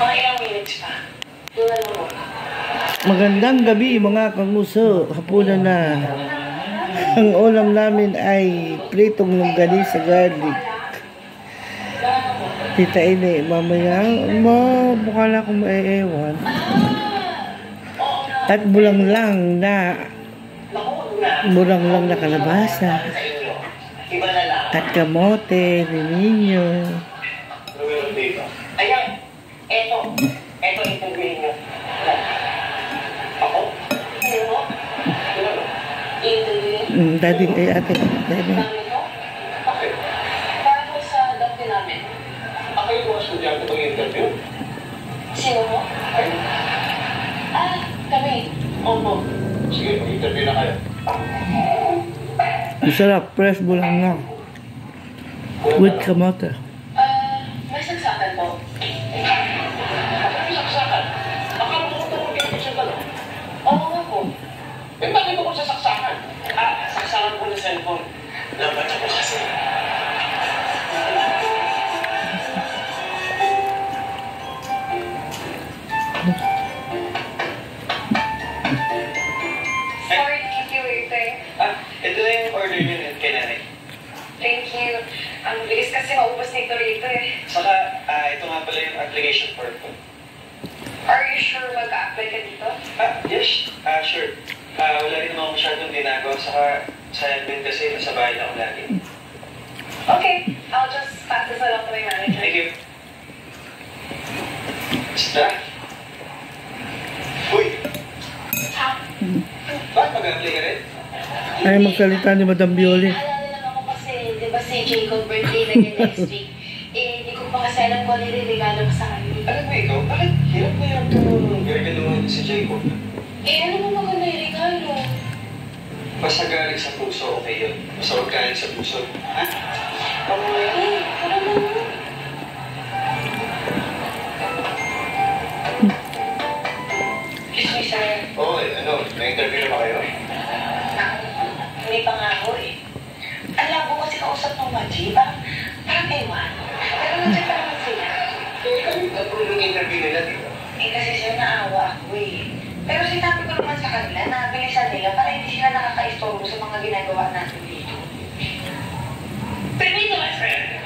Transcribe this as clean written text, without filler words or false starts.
Mga ilang minutes pa. Tunan mo. Magandang gabi mga kanguso. Hapunan na. Ang ulam namin ay pritong longganisa garlic. Tita Ine, mamaya mukha na akong maeewan. At bulang lang na kalabasa. At kamote, ninyo. Ayan, eto interviewin nyo. Ako? Ano mo? Interviewin? Daddy, ate. Bakit? Para po sa dati namin. Ako yung mga estudyante pag-interview? Sino mo? Ay? Kami. Opo. Sige, mag-interview na kayo. Masarap, fresh bulang lang. With kamote. May saksakan po. May saksakan? Akala mo kung tawag siya ka, no? Oo nga po. Eh, bakit ako sa saksakan? Saksakan ko na cellphone. Laban ako kasi. Sorry, thank you, waiter. Ito na yung order nyo kay nanay. Thank you. Ang bilis kasi maubos nito rito eh. Saka, ito nga pala yung application form ko. Are you sure mag-a-apply ka dito? Yes. Sure. Wala rin naman masyadong ginagawa. Saka, sayang din kasi nasa bahay na ako lagi. Okay, I'll just pass this along to my manager. Thank you. Basta. Uy! Ha? Bakit mag-apply ka rin? Ay, magsalita ni Madam Bioli. Alala lang ako kasi, di ba si Jacob birthday na yun next week? Hindi ko pa kasi alam kung ano yung regalo ko sa kanya. Alam mo ikaw, bakit hirap na hirap itong gagaluhan si Jacob? Ano mo maganda yung regalo? Basta galing sa puso, okay yun. Basta huwag galing sa puso. Ha? Ano naman? Excuse me, sir. Oo, na-interview na ba kayo? Hindi pa nga ako eh. Ang labo kasi kausap ng Maji, parang ewan. Pero nandiyan pa naman sila. Kung yung interview nila, di ba? Kasi sir, naawa ako eh. Pero sinabi ko naman sa kanila na bilisan nila para hindi sila nakaka-istorbo sa mga ginagawa natin dito. Permito, my friend.